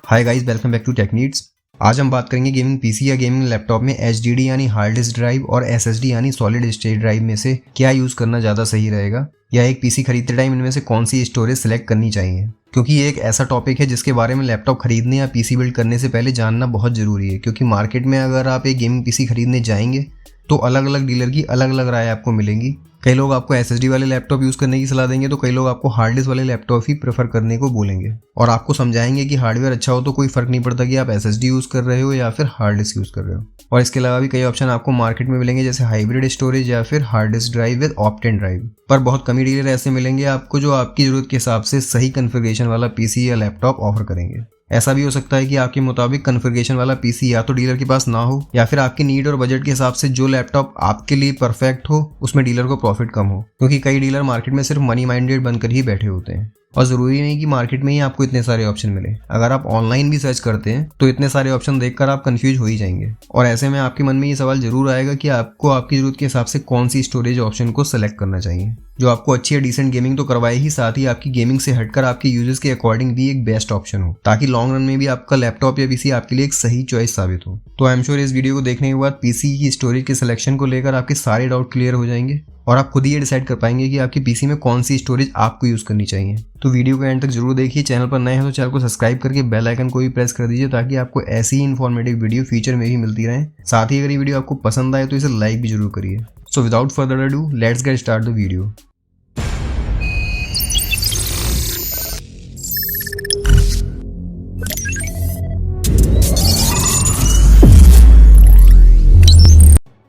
Hi guys, welcome back to Technits. आज हम बात करेंगे गेमिंग पीसी या गेमिंग लैपटॉप में HDD यानी हार्ड डिस्क ड्राइव और SSD यानी सॉलिड स्टेट ड्राइव में से क्या यूज़ करना ज़्यादा सही रहेगा, या एक पीसी खरीदते टाइम इनमें से कौन सी स्टोरेज सेलेक्ट करनी चाहिए। क्योंकि ये एक ऐसा टॉपिक है जिसके बारे में लैपटॉप खरीदने या पीसी बिल्ड करने से पहले जानना बहुत ज़रूरी है। क्योंकि मार्केट में अगर आप एक गेमिंग पीसी खरीदने जाएंगे तो अलग अलग डीलर की अलग अलग राय आपको मिलेंगी। कई लोग आपको SSD वाले लैपटॉप यूज़ करने की सलाह देंगे तो कई लोग आपको हार्ड डिस्क वाले लैपटॉप ही प्रेफर करने को बोलेंगे और आपको समझाएंगे कि हार्डवेयर अच्छा हो तो कोई फ़र्क नहीं पड़ता कि आप SSD यूज़ कर रहे हो या फिर हार्ड डिस्क यूज़ कर रहे हो। और इसके अलावा भी कई ऑप्शन आपको मार्केट में मिलेंगे, जैसे हाइब्रिड स्टोरेज या फिर hard disk drive with Optane drive. पर बहुत कम ही डीलर ऐसे मिलेंगे आपको जो आपकी ज़रूरत के हिसाब से सही कन्फिगरेशन वाला पीसी या लैपटॉप ऑफर करेंगे। ऐसा भी हो सकता है कि आपके मुताबिक कन्फिगरेशन वाला पीसी या तो डीलर के पास ना हो या फिर आपकी नीड और बजट के हिसाब से जो लैपटॉप आपके लिए परफेक्ट हो उसमें डीलर को प्रॉफिट कम हो। क्योंकि कई डीलर मार्केट में सिर्फ मनी माइंडेड बनकर ही बैठे होते हैं और ज़रूरी नहीं कि मार्केट में ही आपको इतने सारे ऑप्शन मिले। अगर आप ऑनलाइन भी सर्च करते हैं तो इतने सारे ऑप्शन देखकर आप कंफ्यूज हो ही जाएंगे और ऐसे में आपके मन में ये सवाल जरूर आएगा कि आपको आपकी ज़रूरत के हिसाब से कौन सी स्टोरेज ऑप्शन को सेलेक्ट करना चाहिए जो आपको अच्छी या डिसेंट गेमिंग तो करवाए ही, साथ ही आपकी गेमिंग से हटकर आपके यूजर्स के अकॉर्डिंग भी एक बेस्ट ऑप्शन हो, ताकि लॉन्ग रन में भी आपका लैपटॉप या पीसी आपके लिए एक सही चॉइस साबित हो। तो आई एम श्योर इस वीडियो को देखने के बाद पीसी की स्टोरेज के सिलेक्शन को लेकर आपके सारे डाउट क्लियर हो जाएंगे और आप खुद ही ये डिसाइड कर पाएंगे कि आपकी पीसी में कौन सी स्टोरेज आपको यूज़ करनी चाहिए। तो वीडियो को एंड तक जरूर देखिए। चैनल पर नए हैं तो चैनल को सब्सक्राइब करके बेल आइकन को भी प्रेस कर दीजिए ताकि आपको ऐसी ही इन्फॉर्मेटिव वीडियो फ्यूचर में भी मिलती रहे। साथ ही अगर ये वीडियो आपको पसंद आए तो इसे लाइक भी जरूर करिए। So without further ado let's get start the video.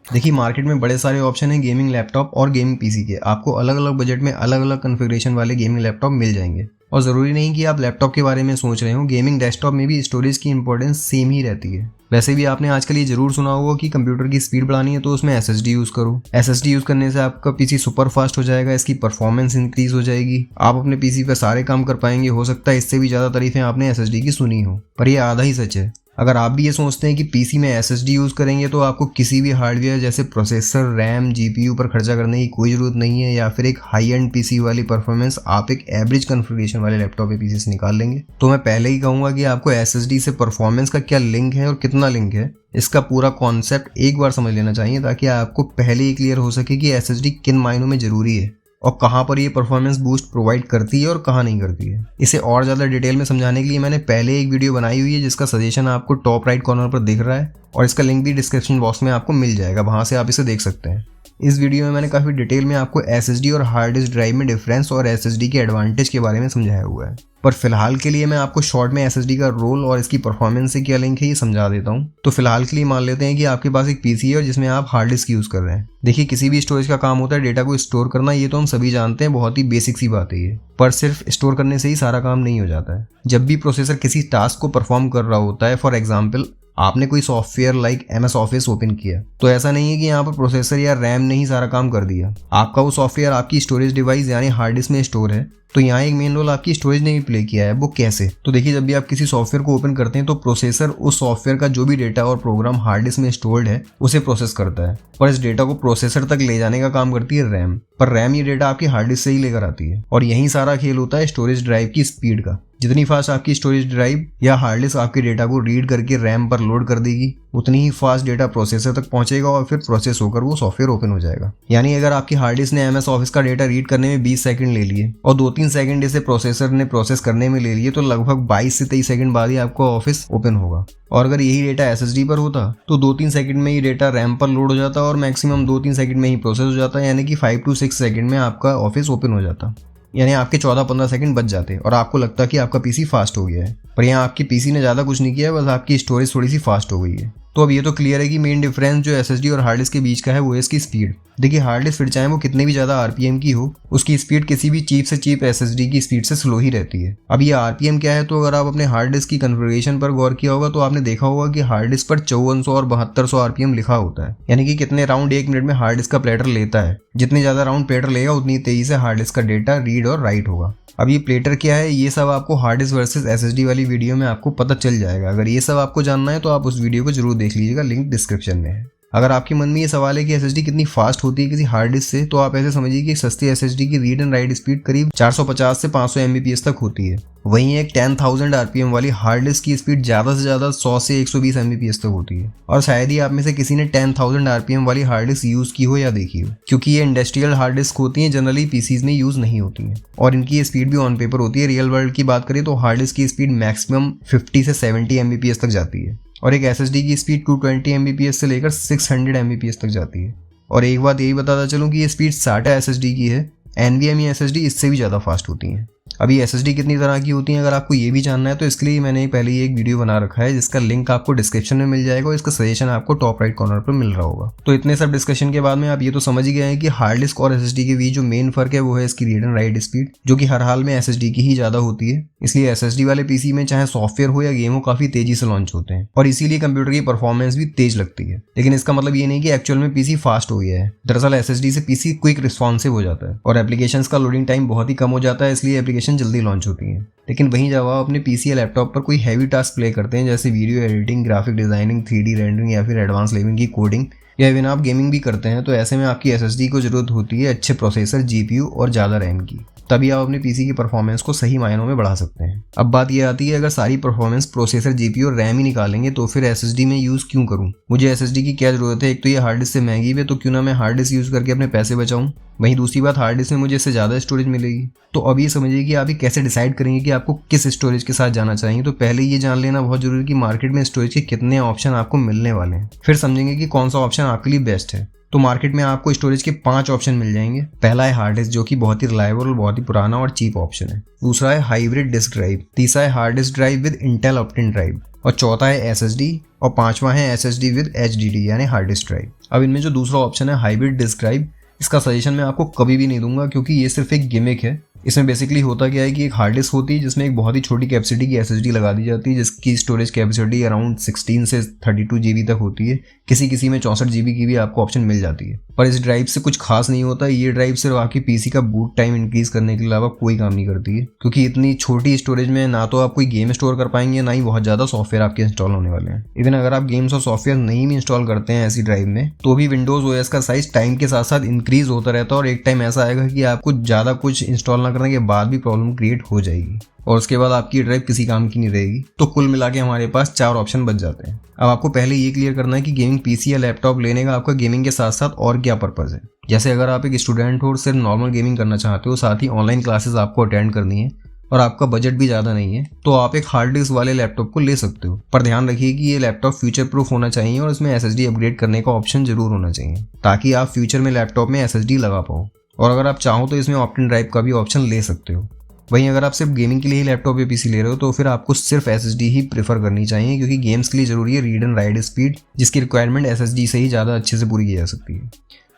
देखिए, मार्केट में बड़े सारे ऑप्शन हैं गेमिंग लैपटॉप और गेमिंग पीसी के। आपको अलग अलग बजट में अलग अलग कन्फिगरेशन वाले गेमिंग लैपटॉप मिल जाएंगे और ज़रूरी नहीं कि आप लैपटॉप के बारे में सोच रहे हो, गेमिंग डेस्कटॉप में भी स्टोरेज की इंपॉर्टेंस सेम ही रहती है। वैसे भी आपने आजकल ये जरूर सुना होगा कि कंप्यूटर की स्पीड बढ़ानी है तो उसमें SSD यूज़ करो। SSD यूज़ करने से आपका पीसी सुपर फास्ट हो जाएगा, इसकी परफॉर्मेंस इंक्रीज हो जाएगी, आप अपने पीसी पर सारे काम कर पाएंगे। हो सकता है इससे भी ज़्यादा तारीफें आपने SSD की सुनी हो, पर यह आधा ही सच है। अगर आप भी ये सोचते हैं कि पीसी में SSD यूज़ करेंगे तो आपको किसी भी हार्डवेयर जैसे प्रोसेसर, रैम, GPU पर खर्चा करने की कोई ज़रूरत नहीं है, या फिर एक हाई एंड पीसी वाली परफॉर्मेंस आप एक एवरेज कन्फिगरेशन वाले लैपटॉप या पीसी से निकाल लेंगे। तो मैं पहले ही कहूँगा कि आपको SSD से परफॉर्मेंस का क्या लिंक है और कितना लिंक है, इसका पूरा कॉन्सेप्ट एक बार समझ लेना चाहिए ताकि आपको पहले ही क्लियर हो सके कि SSD किन मायनों में ज़रूरी है और कहाँ पर ये परफॉर्मेंस बूस्ट प्रोवाइड करती है और कहाँ नहीं करती है। इसे और ज़्यादा डिटेल में समझाने के लिए मैंने पहले एक वीडियो बनाई हुई है जिसका सजेशन आपको टॉप राइट कॉर्नर पर दिख रहा है और इसका लिंक भी डिस्क्रिप्शन बॉक्स में आपको मिल जाएगा, वहाँ से आप इसे देख सकते हैं। इस वीडियो में मैंने काफ़ी डिटेल में आपको SSD और हार्ड डिस्क ड्राइव में डिफरेंस और SSD के एडवांटेज के बारे में समझाया हुआ है। पर फिलहाल के लिए मैं आपको शॉर्ट में SSD का रोल और इसकी परफॉर्मेंस से क्या लिंक है ये समझा देता हूँ। तो फिलहाल के लिए मान लेते हैं कि आपके पास एक पीसी है और जिसमें आप हार्ड डिस्क यूज़ कर रहे हैं। देखिए, किसी भी स्टोरेज का काम होता है डेटा को स्टोर करना, ये तो हम सभी जानते हैं, बहुत ही बेसिक सी बात है ये। पर सिर्फ स्टोर करने से ही सारा काम नहीं हो जाता है। जब भी प्रोसेसर किसी टास्क को परफॉर्म कर रहा होता है, फॉर एग्जाम्पल आपने कोई software like MS office open किया, तो ऐसा नहीं है कि यहाँ पर प्रोसेसर या रैम ने ही सारा काम कर दिया। आपका वो सॉफ्टवेयर आपकी स्टोरेज डिवाइस यानी हार्ड डिस्क में स्टोर है, तो यहाँ एक मेन रोल आपकी स्टोरेज ने भी प्ले किया है। वो कैसे? तो देखिए, जब भी आप किसी सॉफ्टवेयर को ओपन करते हैं तो प्रोसेसर उस सॉफ्टवेयर का जो भी डेटा और प्रोग्राम हार्ड डिस्क में स्टोर्ड है उसे प्रोसेस करता है और इस डेटा को प्रोसेसर तक ले जाने का काम करती है रैम। पर रैम ये डेटा आपकी हार्ड डिस्क से ही लेकर आती है और यही सारा खेल होता है स्टोरेज ड्राइव की स्पीड का। जितनी फास्ट आपकी स्टोरेज ड्राइव या हार्ड डिस्क आपके डेटा को रीड करके रैम पर लोड कर देगी, उतनी ही फास्ट डेटा प्रोसेसर तक पहुंचेगा और फिर प्रोसेस होकर वो सॉफ्टवेयर ओपन हो जाएगा। यानी अगर आपकी हार्ड डिस्क ने MS ऑफिस का डेटा रीड करने में 20 सेकंड ले लिए और 2-3 सेकंड इसे प्रोसेसर ने प्रोसेस करने में ले लिए, तो लगभग 22 से 23 सेकंड बाद ही आपका ऑफिस ओपन होगा। और अगर यही डेटा SSD पर होता तो 2-3 सेकंड में ही डेटा रैम पर लोड हो जाता और मैक्सिमम 2-3 सेकंड में ही प्रोसेस हो जाता, यानी कि 5 to 6 सेकंड में आपका ऑफिस ओपन हो जाता। यानी आपके 14-15 सेकंड बच जाते और आपको लगता कि आपका पीसी फास्ट हो गया है। पर यहाँ आपकी पीसी ने ज़्यादा कुछ नहीं किया, बस आपकी स्टोरेज थोड़ी सी फास्ट हो गई है। तो अब ये तो क्लियर है कि मेन डिफरेंस जो SSD और हार्ड डिस्क के बीच का है वो है इसकी स्पीड। देखिए, हार्ड डिस्क फिर चाहे वो कितने भी ज़्यादा RPM की हो, उसकी स्पीड किसी भी चीप से चीप SSD की स्पीड से स्लो ही रहती है। अब ये RPM क्या है, तो अगर आप अपने हार्ड डिस्क की कन्फिगरेशन पर गौर किया होगा तो आपने देखा होगा कि हार्ड डिस्क पर 5400 और 7200 RPM लिखा होता है, यानी कि कितने राउंड 1 मिनट में हार्ड डिस्क का प्लेटर लेता है। जितने ज़्यादा राउंड प्लेटर लेगा उतनी तेजी से हार्ड डिस्क का डेटा रीड और राइट होगा। अब ये प्लेटर क्या है, ये सब आपको हार्ड डिस्क वर्सेस SSD वाली वीडियो में आपको पता चल जाएगा। अगर ये सब आपको जानना है तो आप उस वीडियो को जरूर देख लीजिएगा, लिंक डिस्क्रिप्शन में है। अगर आपके मन में ये सवाल है कि SSD कितनी फास्ट होती है किसी हार्ड डिस्क से, तो आप ऐसे समझिए कि सस्ती SSD की रीड एंड राइट स्पीड करीब 450 से 500 Mbps तक होती है। वहीं एक 10,000 RPM वाली हार्ड डिस्क की स्पीड ज़्यादा से ज़्यादा 100 से 120 Mbps तक होती है। और शायद ही आप में से किसी ने 10,000 RPM वाली हार्ड डिस्क यूज़ की हो या देखी हो, क्योंकि ये इंडस्ट्रियल हार्ड डिस्क होती हैं, जनरली PCs में यूज़ नहीं होती हैं और इनकी स्पीड भी ऑन पेपर होती है। रियल वर्ल्ड की बात करें तो हार्ड डिस्क की स्पीड मैक्सिमम 50 से 70 Mbps तक जाती है और एक SSD की स्पीड 220 Mbps से लेकर 600 Mbps तक जाती है। और एक बात यही बताता चलूँ कि ये स्पीड SATA SSD की है, NVMe SSD इससे भी ज़्यादा फास्ट होती हैं। अभी SSD कितनी तरह की होती हैं अगर आपको ये भी जानना है तो इसके लिए मैंने पहले ही एक वीडियो बना रखा है जिसका लिंक आपको डिस्क्रिप्शन में मिल जाएगा और इसका सजेशन आपको टॉप राइट कॉर्नर पर मिल रहा होगा। तो इतने सब डिस्कशन के बाद में आप ये तो समझ ही गए हैं कि हार्ड डिस्क और SSD के बीच जो मेन फर्क है वो है इसकी रीड एंड राइट स्पीड, जो कि हर हाल में SSD की ही ज़्यादा होती है। इसलिए SSD वाले PC में चाहे सॉफ्टवेयर हो या गेम हो काफ़ी तेजी से लॉन्च होते हैं और इसीलिए कंप्यूटर की परफॉर्मेंस भी तेज लगती है। लेकिन इसका मतलब ये नहीं कि एक्चुअल में PC फास्ट हो गया है। दरअसल SSD से PC क्विक रिस्पॉन्सिव हो जाता है और एप्लीकेशंस का लोडिंग टाइम बहुत ही कम हो जाता है, इसलिए एप्लीकेशन जल्दी लॉन्च होती है। लेकिन वहीं जब आप अपने PC या लैपटॉप पर कोई हैवी टास्क प्ले करते हैं जैसे video editing, graphic designing, 3D rendering या फिर एडवांस लेवल की कोडिंग या इवन आप गेमिंग भी करते हैं, तो ऐसे में आपकी SSD को जरूरत होती है अच्छे प्रोसेसर, GPU और ज़्यादा रैम की। तभी आप अपने PC की परफॉर्मेंस को सही मायनों में बढ़ा सकते हैं। अब बात यह आती है अगर सारी परफॉर्मेंस प्रोसेसर, GPU और रैम ही निकालेंगे तो फिर SSD में यूज़ क्यों करूँ? मुझे SSD की क्या ज़रूरत है? एक तो ये हार्ड डिस्क से महंगी है, तो क्यों ना मैं हार्ड डिस्क यूज़ करके अपने पैसे बचाऊँ। वहीं दूसरी बात, हार्ड डिस्क में मुझे इससे ज़्यादा स्टोरेज मिलेगी। तो अब ये समझिए कि आप ये कैसे डिसाइड करेंगे कि आपको किस स्टोरेज के साथ जाना चाहिए। तो पहले ये जान लेना बहुत जरूरी है कि मार्केट में स्टोरेज के कितने ऑप्शन आपको मिलने वाले हैं, फिर समझेंगे कि कौन सा ऑप्शन आपके लिए बेस्ट है। तो मार्केट में आपको स्टोरेज के 5 ऑप्शन मिल जाएंगे। पहला है हार्ड डिस्क, जो कि बहुत ही रिलायबल और बहुत ही पुराना और चीप ऑप्शन है। दूसरा है हाइब्रिड डिस्क ड्राइव। तीसरा है hard disk drive with Intel Optin drive और चौथा है SSD और पांचवा है SSD विद HDD यानी हार्ड डिस्क ड्राइव। अब इनमें जो दूसरा ऑप्शन है हाइब्रिड डिस्क ड्राइव, इसका सजेशन मैं आपको कभी भी नहीं दूंगा क्योंकि ये सिर्फ एक गिमिक है। इसमें बेसिकली होता क्या है कि एक हार्ड डिस्क होती है जिसमें एक बहुत ही छोटी कैपेसिटी की SSD लगा दी जाती है जिसकी स्टोरेज कैपेसिटी अराउंड 16 से 32 GB तक होती है। किसी में 64 GB की भी आपको ऑप्शन मिल जाती है। पर इस ड्राइव से कुछ खास नहीं होता। ये ड्राइव सिर्फ आपकी PC का बूट टाइम इंक्रीज करने के अलावा कोई काम नहीं करती है, क्योंकि इतनी छोटी स्टोरेज में ना तो आप कोई गेम स्टोर कर पाएंगे, ना ही बहुत ज़्यादा सॉफ्टवेयर आपके इंस्टॉल होने वाले हैं। इवन अगर आप गेम्स और सॉफ्टवेयर नहीं भी इंस्टॉल करते हैं ऐसी ड्राइव में, तो भी विंडोज OS का साइज टाइम के साथ साथ इंक्रीज होता रहता है और एक टाइम ऐसा आएगा कि आपको ज़्यादा कुछ इंस्टॉल ना करने के बाद भी प्रॉब्लम क्रिएट हो जाएगी और उसके बाद आपकी ड्राइव किसी काम की नहीं रहेगी। तो कुल मिला के हमारे पास 4 ऑप्शन बच जाते हैं। अब आपको पहले ये क्लियर करना है कि गेमिंग PC या लैपटॉप लेने का आपका गेमिंग के साथ साथ और क्या पर्पज़ है। जैसे अगर आप एक स्टूडेंट हो और सिर्फ नॉर्मल गेमिंग करना चाहते हो, साथ ही ऑनलाइन क्लासेस आपको अटेंड करनी है और आपका बजट भी ज़्यादा नहीं है, तो आप एक हार्ड डिस्क वाले लैपटॉप को ले सकते हो। पर ध्यान रखिए कि ये लैपटॉप फ्यूचर प्रूफ होना चाहिए और इसमें SSD अपग्रेड करने का ऑप्शन जरूर होना चाहिए ताकि आप फ्यूचर में लैपटॉप में SSD लगा पाओ। और अगर आप चाहो तो इसमें ऑप्टिन ड्राइव का भी ऑप्शन ले सकते हो। वहीं अगर आप सिर्फ गेमिंग के लिए ही लैपटॉप या PC ले रहे हो तो फिर आपको सिर्फ SSD ही प्रेफर करनी चाहिए, क्योंकि गेम्स के लिए जरूरी है रीड एंड राइट स्पीड, जिसकी रिक्वायरमेंट SSD से ही ज़्यादा अच्छे से पूरी की जा सकती है।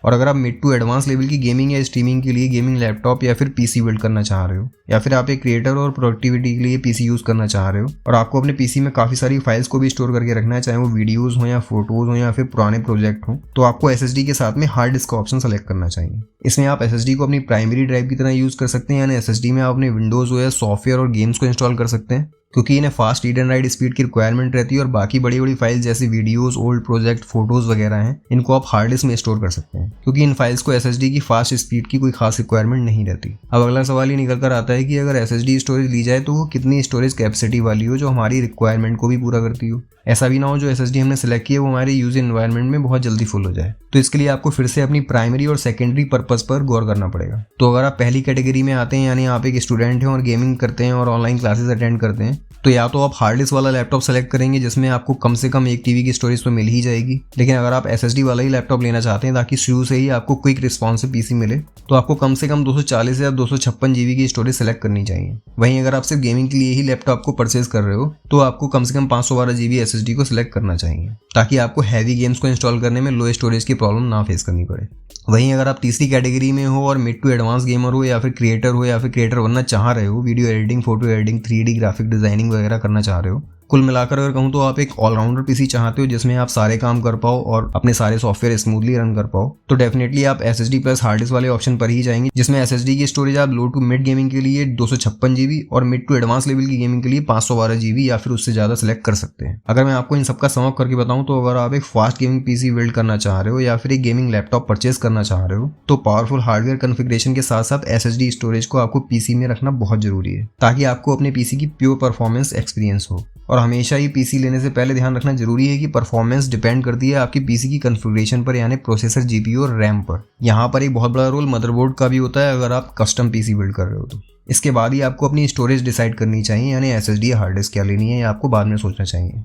और अगर आप मिड टू एडवांस लेवल की गेमिंग या स्ट्रीमिंग के लिए गेमिंग लैपटॉप या फिर PC बिल्ड करना चाह रहे हो, या फिर आप एक क्रिएटर और प्रोडक्टिविटी के लिए PC यूज़ करना चाह रहे हो और आपको अपने PC में काफ़ी सारी फाइल्स को भी स्टोर करके रखना है, चाहे वो वीडियोज़ हो या फोटोज़ हो या फिर पुराने प्रोजेक्ट हो, तो आपको SSD के साथ में हार्ड डिस्क का ऑप्शन सेलेक्ट करना चाहिए। इसमें आप SSD को अपनी प्राइमरी ड्राइव की तरह यूज़ कर सकते हैं, यानी SSD में आप अपने विंडोज़ OS सॉफ्टवेयर और गेम्स को इंस्टॉल कर सकते हैं, क्योंकि इन्हें fast read and right speed की रिक्वायरमेंट रहती है और बाकी बड़ी बड़ी फाइल्स जैसे वीडियोस, ओल्ड प्रोजेक्ट, फोटोज वगैरह हैं, इनको आप हार्ड डिस्क में स्टोर कर सकते हैं, क्योंकि इन फाइल्स को SSD की फास्ट स्पीड की कोई खास रिक्वायरमेंट नहीं रहती। अब अगला सवाल ये निकल कर आता है कि अगर SSD स्टोरेज ली जाए तो वो कितनी स्टोरेज कैपेसिटी वाली हो जो हमारी रिक्वायरमेंट को भी पूरा करती हो। ऐसा भी ना हो जो SSD हमने सेलेक्ट किया वो हमारे यूज एनवायरनमेंट में बहुत जल्दी फुल हो जाए। तो इसके लिए आपको फिर से अपनी प्राइमरी और सेकेंडरी पर्पस पर गौर करना पड़ेगा। तो अगर आप पहली कैटेगरी में आते हैं, यानी आप एक स्टूडेंट हैं और गेमिंग करते हैं और ऑनलाइन क्लासेस अटेंड करते हैं, तो या तो आप हार्ड डिस्क वाला लैपटॉप सेलेक्ट करेंगे जिसमें आपको कम से कम 1 TB की स्टोरेज तो मिल ही जाएगी। लेकिन अगर आप SSD वाला ही लैपटॉप लेना चाहते हैं ताकि शुरू से ही आपको क्विक रिस्पॉन्सिव PC मिले, तो आपको कम से कम 240 या 256 GB की स्टोरेज सेलेक्ट करनी चाहिए। वहीं अगर आप सिर्फ गेमिंग के लिए ही लैपटॉप को परचेज कर रहे हो तो आपको कम से कम 512 GB SSD को सिलेक्ट करना चाहिए, ताकि आपको हैवी गेम्स को इंस्टॉल करने में लो स्टोरेज की प्रॉब्लम ना फेस करनी पड़े। वहीं अगर आप तीसरी कैटेगरी में हो और मिड टू एडवांस गेमर हो या फिर क्रिएटर बनना चाह रहे हो, video editing, photo editing, 3D graphic designing वगैरह करना चाह रहे हो, कुल मिलाकर अगर कहूँ तो आप एक ऑलराउंडर पीसी चाहते हो जिसमें आप सारे काम कर पाओ और अपने सारे सॉफ्टवेयर स्मूथली रन कर पाओ, तो डेफिनेटली आप SSD प्लस हार्ड डिस्क वाले ऑप्शन पर ही जाएंगे, जिसमें SSD की स्टोरेज आप लो टू मिड गेमिंग के लिए 256 GB और मिड टू एडवांस लेवल की गेमिंग के लिए 512 GB या फिर उससे ज्यादा सिलेक्ट कर सकते हैं। अगर मैं आपको इन सबका सम अप करके बताऊं तो अगर आप एक फास्ट गेमिंग पीसी बिल्ड करना चाह रहे हो या फिर एक गेमिंग लैपटॉप परचेज करना चाह रहे हो, तो पावरफुल हार्डवेयर कॉन्फ़िगरेशन के साथ साथ SSD स्टोरेज को आपको पीसी में रखना बहुत जरूरी है, ताकि आपको अपने पीसी की प्योर परफॉर्मेंस एक्सपीरियंस हो। और हमेशा ही पीसी लेने से पहले ध्यान रखना जरूरी है कि परफॉर्मेंस डिपेंड करती है आपकी पीसी की कॉन्फ़िगरेशन पर, यानी प्रोसेसर, जीपीयू और रैम पर। यहाँ पर एक बहुत बड़ा रोल मदरबोर्ड का भी होता है अगर आप कस्टम पीसी बिल्ड कर रहे हो तो। इसके बाद ही आपको अपनी स्टोरेज डिसाइड करनी चाहिए, यानी SSD या हार्ड डिस्क क्या लेनी है, या आपको बाद में सोचना चाहिए।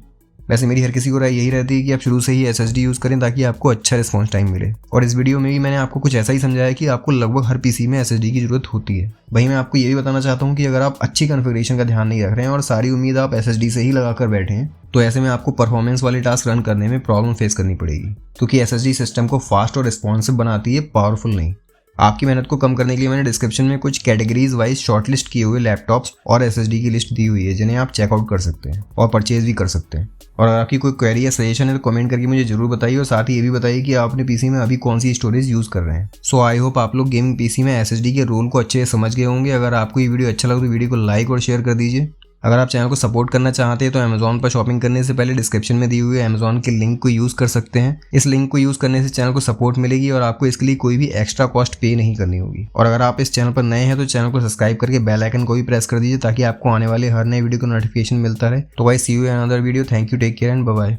वैसे मेरी हर किसी को राय यही रहती है कि आप शुरू से ही SSD यूज़ करें ताकि आपको अच्छा रिस्पॉन्स टाइम मिले। और इस वीडियो में भी मैंने आपको कुछ ऐसा ही समझाया कि आपको लगभग हर पीसी में SSD की जरूरत होती है। वहीं मैं आपको ये भी बताना चाहता हूँ कि अगर आप अच्छी कॉन्फ़िगरेशन का ध्यान नहीं रख रहे हैं और सारी उम्मीद आप SSD से ही लगाकर बैठे हैं, तो ऐसे में आपको परफॉर्मेंस वाले टास्क रन करने में प्रॉब्लम फेस करनी पड़ेगी, क्योंकि SSD सिस्टम को फास्ट और रिस्पॉन्सिव बनाती है, पावरफुल नहीं। आपकी मेहनत को कम करने के लिए मैंने डिस्क्रिप्शन में कुछ कैटेगरीज वाइज शॉर्टलिस्ट किए हुए लैपटॉप्स और SSD की लिस्ट दी हुई है, जिन्हें आप चेकआउट कर सकते हैं और परचेज भी कर सकते हैं। और अगर आपकी कोई क्वेरी या सजेशन है तो कमेंट करके मुझे जरूर बताइए, और साथ ही ये भी बताइए कि आप अपने पीसी में अभी कौन सी स्टोरेज यूज़ कर रहे हैं। सो आई होप आप लोग गेमिंग पीसी में SSD के रोल को अच्छे से समझ गए होंगे। अगर आपको ये वीडियो अच्छा लगा तो वीडियो को लाइक और शेयर कर दीजिए। अगर आप चैनल को सपोर्ट करना चाहते हैं तो अमेज़ॉन पर शॉपिंग करने से पहले डिस्क्रिप्शन में दी हुई अमेज़ॉन के लिंक को यूज़ कर सकते हैं। इस लिंक को यूज़ करने से चैनल को सपोर्ट मिलेगी और आपको इसके लिए कोई भी एक्स्ट्रा कॉस्ट पे नहीं करनी होगी। और अगर आप इस चैनल पर नए हैं तो चैनल को सब्सक्राइब करके बेल आइकन को भी प्रेस कर दीजिए, ताकि आपको आने वाले हर नए वीडियो का नोटिफिकेशन मिलता रहे। तो guys, see you in another video. Thank you, take care and bye bye.